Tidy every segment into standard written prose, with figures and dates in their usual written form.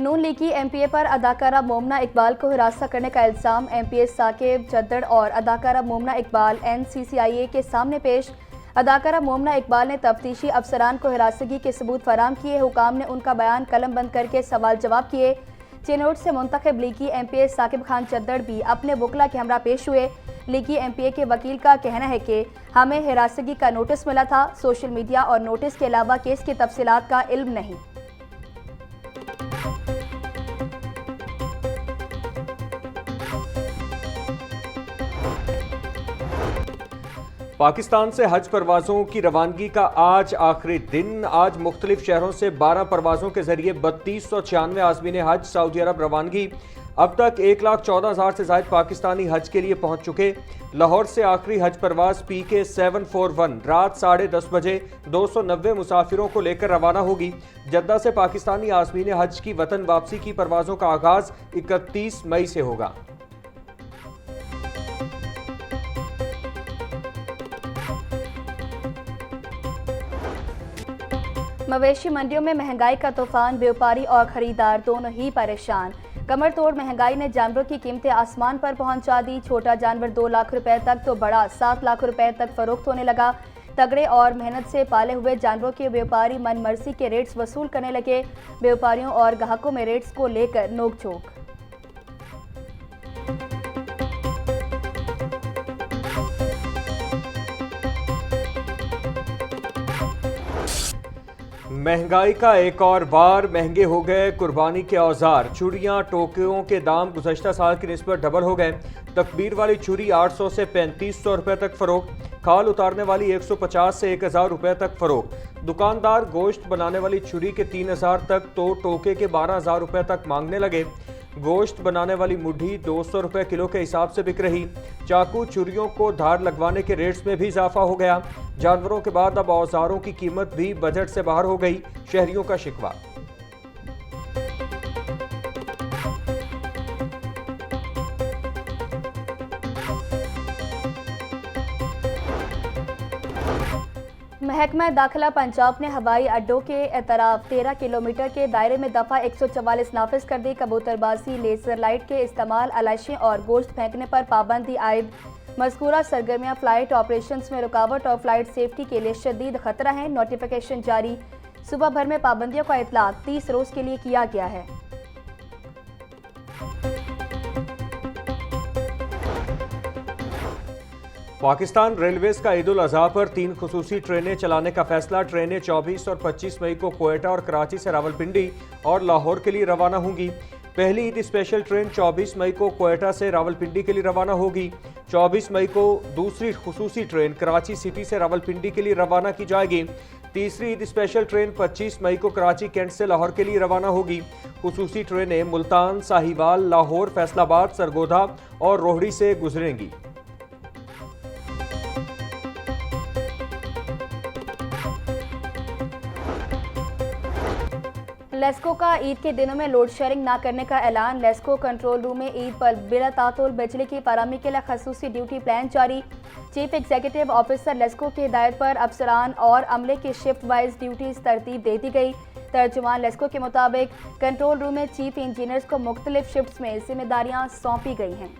नून league की MPa पर अदाकारा मोमना इकबाल को हिरासत करने का इल्ज़ाम एमपीए साकिब जद्दड़ और अदाकारा मोमना इकबाल एनसीसीआईए के सामने पेश। अदाकारा मोमना इकबाल ने तफ्तीशी अफसरान को हिरासगी के सबूत फराम किए। हुकाम ने उनका बयान कलम बंद करके सवाल जवाब किए। चिनौट से मुंतखब लीगी एमपीए साकिब खान जद्दड़ भी अपने वकला के हमरा पेश हुए। लीगी एमपीए के वकील का कहना है कि हमें हिरासगी का नोटिस मिला था, सोशल मीडिया और नोटिस के अलावा केस की तफसीलात का इल्म नहीं। पाकिस्तान से हज परवाज़ों की रवानगी का आज आखिरी दिन। आज मुख्तलिफ शहरों से 12 परवाज़ों के जरिए 3296 आज़मीन हज सऊदी अरब रवानगी। अब तक 1,14,000 से ज़ायद पाकिस्तानी हज के लिए पहुंच चुके। लाहौर से आखिरी हज परवाज़ PK 741 रात 10:30 बजे 290 मुसाफिरों को लेकर रवाना होगी। जद्दा से पाकिस्तानी आज़मीन हज की वतन वापसी की परवाज़ों का आगाज़ 31 मई से होगा। मवेशी मंडियों में महंगाई का तूफान, व्यापारी और खरीदार दोनों ही परेशान। कमर तोड़ महंगाई ने जानवरों की कीमतें आसमान पर पहुंचा दी। छोटा जानवर 2 लाख रुपए तक तो बड़ा 7 लाख रुपए तक फरोख्त होने लगा। तगड़े और मेहनत से पाले हुए जानवरों के व्यापारी मनमर्जी के रेट्स वसूल करने लगे। व्यापारियों और ग्राहकों में रेट्स को लेकर नोकझोंक। महंगाई का एक और बार, महंगे हो गए कुर्बानी के औजार। छुरियां टोकियों के दाम गुज़श्ता साल की निस्बत डबल हो गए। तकबीर वाली छुरी 800 से 3500 रुपए तक फरोख्त। खाल उतारने वाली 150 से 1000 रुपए तक फरोख्त। दुकानदार गोश्त बनाने वाली छुरी के 3000 तक तो टोके के 12000 रुपए तक मांगने लगे। गोश्त बनाने वाली मुड्ढी 200 रुपए किलो के हिसाब से बिक रही। चाकू छुरियों को धार लगवाने के रेट्स में भी इजाफा हो गया। जानवरों के बाद अब औजारों की कीमत भी बजट से बाहर हो गई। शहरियों का शिकवा। महकमा दाखिला पंजाब ने हवाई अड्डों के एतराफ 13 किलोमीटर के दायरे में दफ़ा 144 नाफिज कर दी। कबूतरबाजी, लेजर लाइट के इस्तेमाल, अलाशियाँ और गोश्त फेंकने पर पाबंदी आयद। मज़कूरा सरगर्मियाँ फ्लाइट ऑपरेशंस में रुकावट और फ्लाइट सेफ्टी के लिए शदीद खतरा है। नोटिफिकेशन जारी। सुबह भर में पाबंदियों का इतलाक 30 रोज़ के लिए किया गया है। पाकिस्तान रेलवेज का ईद उल अजहा पर 3 खुसूसी ट्रेनें चलाने का फैसला। ट्रेनें 24 और 25 मई को कोयटा और कराची से रावलपिंडी और लाहौर के लिए रवाना होंगी। पहली ईद स्पेशल ट्रेन 24 मई को कोयटा से रावलपिंडी के लिए रवाना होगी। 24 मई को दूसरी खुसूसी ट्रेन कराची सिटी से रावलपिंडी के लिए रवाना की जाएगी। तीसरी ईद स्पेशल ट्रेन 25 मई को कराची कैंट से लाहौर के लिए रवाना होगी। खुसूसी ट्रेनें मुल्तान, साहिवाल, लाहौर, फैसलाबाद, सरगोधा और रोहड़ी से गुजरेंगी। लेस्को का ईद के दिनों में लोड शेयरिंग न करने का ऐलान। लेस्को कंट्रोल रूम में ईद पर बिला तातुल बिजली की फराहमी के लिए खसूसी ड्यूटी प्लान जारी। चीफ एग्जीक्यूटिव ऑफिसर लेस्को की हिदायत पर अफसरान और अमले की शिफ्ट वाइज ड्यूटीज तरतीब दे दी गई। तर्जुमान लेस्को के मुताबिक कंट्रोल रूम में चीफ इंजीनियर्स को मुख्तलिफ शिफ्ट्स में जिम्मेदारियां सौंपी गई हैं।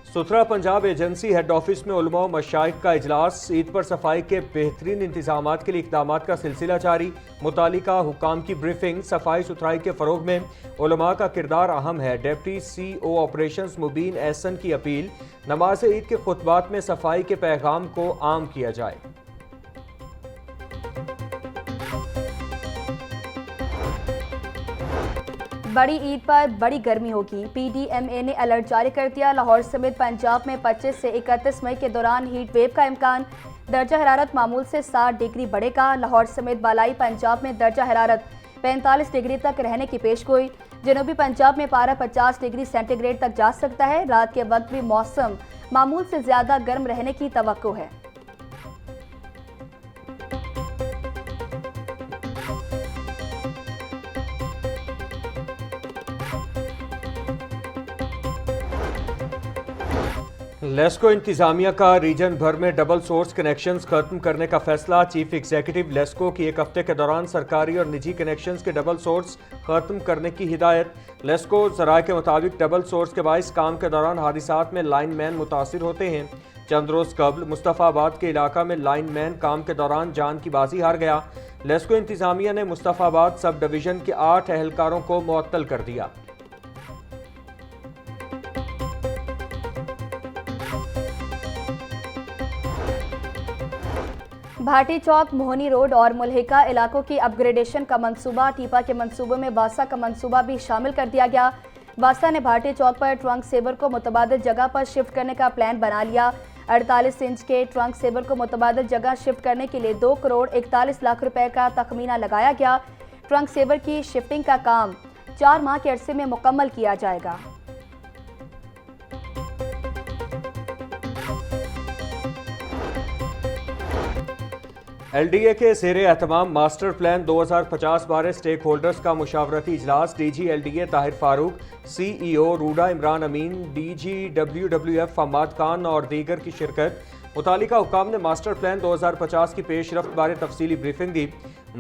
सुथरा पंजाब एजेंसी हेड ऑफिस में उलमा व मशाइख का इजलास। ईद पर सफाई के बेहतरीन इंतजामात के लिए इक़दामात का सिलसिला जारी। मुतालिका हुकाम की ब्रीफिंग। सफाई सुथराई के फ़रोग में उलमा का किरदार अहम है। डिप्टी CO ऑपरेशंस मुबीन एहसन की अपील। नमाज ईद के खुतबात में सफाई के पैगाम को आम किया जाए। बड़ी ईद पर बड़ी गर्मी होगी। PDMA ने अलर्ट जारी कर दिया। लाहौर समेत पंजाब में 25 से 31 मई के दौरान हीट वेव का इम्कान। दर्जा हरारत मामूल से 7 डिग्री बढ़ेगा। लाहौर समेत बालाई पंजाब में दर्जा हरारत 45 डिग्री तक रहने की पेशगोई। जनूबी पंजाब में पारा 50 डिग्री सेंटीग्रेड तक जा सकता है। रात के वक्त भी मौसम मामूल से ज्यादा गर्म रहने की तवक्को है। लेस्को इंतजामिया का रीजन भर में डबल सोर्स कनेक्शंस खत्म करने का फैसला। चीफ एग्जीक्यूटिव लेस्को की एक हफ्ते के दौरान सरकारी और निजी कनेक्शंस के डबल सोर्स खत्म करने की हिदायत। लेस्को ज़राए के मुताबिक डबल सोर्स के बाइस काम के दौरान हादिसात में लाइनमैन मुतासिर होते हैं। चंद रोज कबल मुस्तफ़ाबाद के इलाका में लाइनमैन काम के दौरान जान की बाजी हार गया। लेस्को इंतजामिया ने मुस्तफ़ाबाद सब डिवीजन के 8 एहलकारों को मुअत्तल कर दिया। भाटी चौक, मोहनी रोड और मुल्हिका इलाकों की अपग्रेडेशन का मंसूबा। टीपा के मंसूबे में वासा का मंसूबा भी शामिल कर दिया गया। वासा ने भाटी चौक पर ट्रंक सेवर को मुतबादिल जगह पर शिफ्ट करने का प्लान बना लिया। 48 इंच के ट्रंक सेवर को मुतबादिल जगह शिफ्ट करने के लिए 2 करोड़ 41 लाख रुपए का तखमीना लगाया गया। ट्रंक सेवर की शिफ्टिंग का काम 4 माह के अरसे में मुकम्मल किया जाएगा। LDA के ज़ेरे एहतमाम मास्टर प्लान 2050 बारे स्टेक होल्डर्स का मुशावरती इजलास। DG LDA Tahir Farooq, CEO RUDA Imran अमीन, DG WWF फहमाद खान और दीगर की शिरकत। मुतालिका हुकाम ने मास्टर प्लान 2050 की पेशरफ्त बारे तफसीली ब्रीफिंग दी।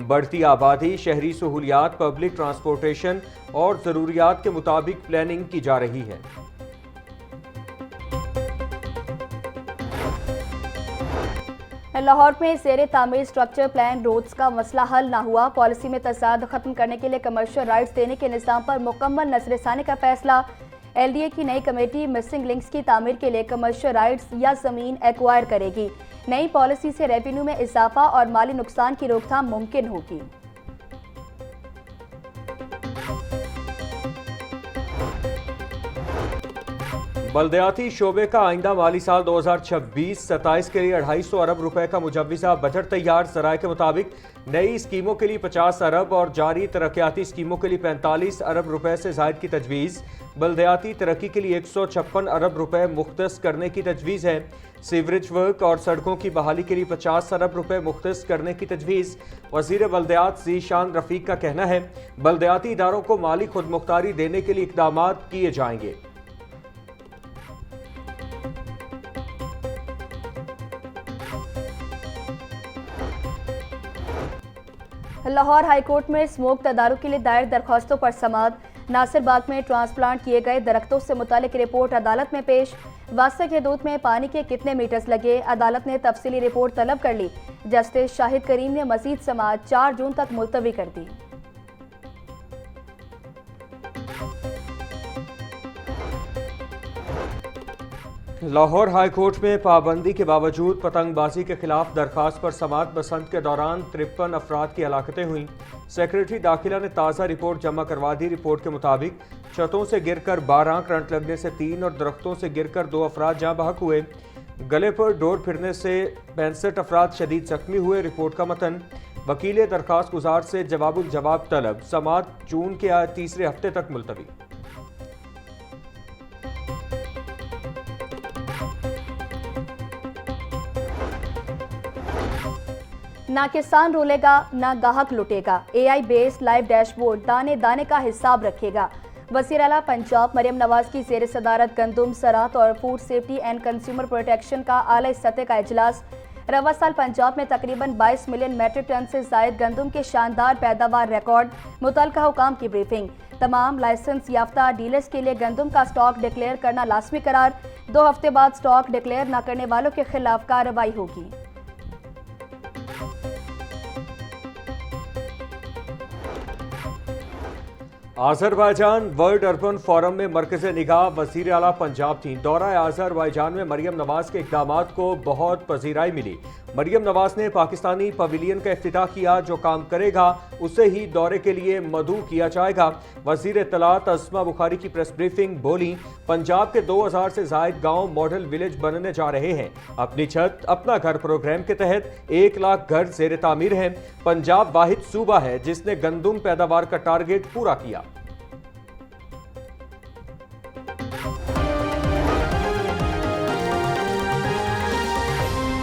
बढ़ती आबादी, शहरी सहूलियात, पब्लिक ट्रांसपोर्टेशन और ज़रूरियात के मुताबिक प्लानिंग की जा रही है। लाहौर में ज़ेरे तामीर स्ट्रक्चर प्लान रोड्स का मसला हल ना हुआ। पॉलिसी में तसाद खत्म करने के लिए कमर्शियल राइट्स देने के निज़ाम पर मुकम्मल नजरसानी का फैसला। LDA की नई कमेटी मिसिंग लिंक्स की तामीर के लिए कमर्शियल राइट्स या ज़मीन एक्वायर करेगी। नई पॉलिसी से रेवेन्यू में इजाफा और माली नुकसान की रोकथाम मुमकिन होगी। बल्दियाती शोबे का आइंदा माली साल 2026-27 के लिए 250 अरब रुपए का मुजव्विज़ा बजट तैयार। ज़राए के मुताबिक नई स्कीमों के लिए 50 अरब और जारी तरक्याती स्कीमों के लिए 45 अरब रुपए से ज़ायद की तजवीज़। बल्दियाती तरक्की के लिए 156 अरब रुपए मुख्तस करने की तजवीज़ है। सीवरेज वर्क और सड़कों की बहाली के लिए 50 अरब रुपए मुख्तस करने की तजवीज़। वज़ीर बल्दियात ज़ीशान रफ़ीक का कहना है बल्दियाती इदारों को माली खुदमुख्तारी देने के लिए इक़दाम किए जाएंगे। लाहौर हाईकोर्ट में स्मोक तदारुक के लिए दायर दरख्वास्तों पर समाअत। नासिर बाग में ट्रांसप्लांट किए गए दरख्तों से मुतालिक रिपोर्ट अदालत में पेश। वास्ता के दूध में पानी के कितने मीटर्स लगे, अदालत ने तफसीली रिपोर्ट तलब कर ली। जस्टिस शाहिद करीम ने मजीद समाअत 4 जून तक मुलतवी कर दी। लाहौर हाई कोर्ट में पाबंदी के बावजूद पतंगबाजी के खिलाफ दरखास्त पर समाअत। बसंत के दौरान 53 अफराद की हलाकतें हुई। सेक्रेटरी दाखिला ने ताज़ा रिपोर्ट जमा करवा दी। रिपोर्ट के मुताबिक छतों से गिरकर 12, करंट लगने से 3 और दरख्तों से गिरकर 2 अफराद जहाँ बहक हुए। गले पर डोर फिरने से 65 अफराद शदीद जख्मी हुए। रिपोर्ट का मतन वकील दरखास्त गुजार से जवाबुल जवाब तलब। समाअत जून के तीसरे हफ्ते तक मुलतवी। ना किसान रोलेगा ना गाहक लुटेगा। AI बेस्ड लाइव डैशबोर्ड दाने दाने का हिसाब रखेगा। वज़ीर आला पंजाब मरियम नवाज की ज़ेर सदारत गंदुम, ज़राअत और food safety and consumer protection का आला सतह का इजलास। रवा साल पंजाब में तकरीबन 22 मिलियन मेट्रिक टन से ज़ायद गंदुम के शानदार पैदावार रिकॉर्ड। मुतल्लिका हुकाम की ब्रीफिंग। तमाम लाइसेंस याफ्ता डीलर्स के लिए गंदुम का स्टॉक डिक्लेयर करना लाजमी करार। 2 हफ्ते बाद स्टॉक डिक्लेयर न करने वालों के खिलाफ कार्रवाई होगी। आज़रबाईजान वर्ल्ड अर्बन फोरम में मरकज़ निगाह वज़ीर आला पंजाब थी। दौरा आज़रबाईजान में मरियम नवाज के इक़दामात को बहुत पजीराई मिली। मरियम नवाज ने पाकिस्तानी पवेलियन का इफ्तिताह किया। जो काम करेगा उसे ही दौरे के लिए मदऊ किया जाएगा। वज़ीर इत्तलात अस्मा बुखारी की प्रेस ब्रीफिंग। बोली पंजाब के 2000 से ज़ायद गाँव मॉडल विलेज बनने जा रहे हैं। अपनी छत अपना घर प्रोग्राम के तहत 1 लाख घर ज़ेर तामीर हैं। पंजाब वाहिद सूबा है जिसने गंदुम पैदावार का टारगेट पूरा किया।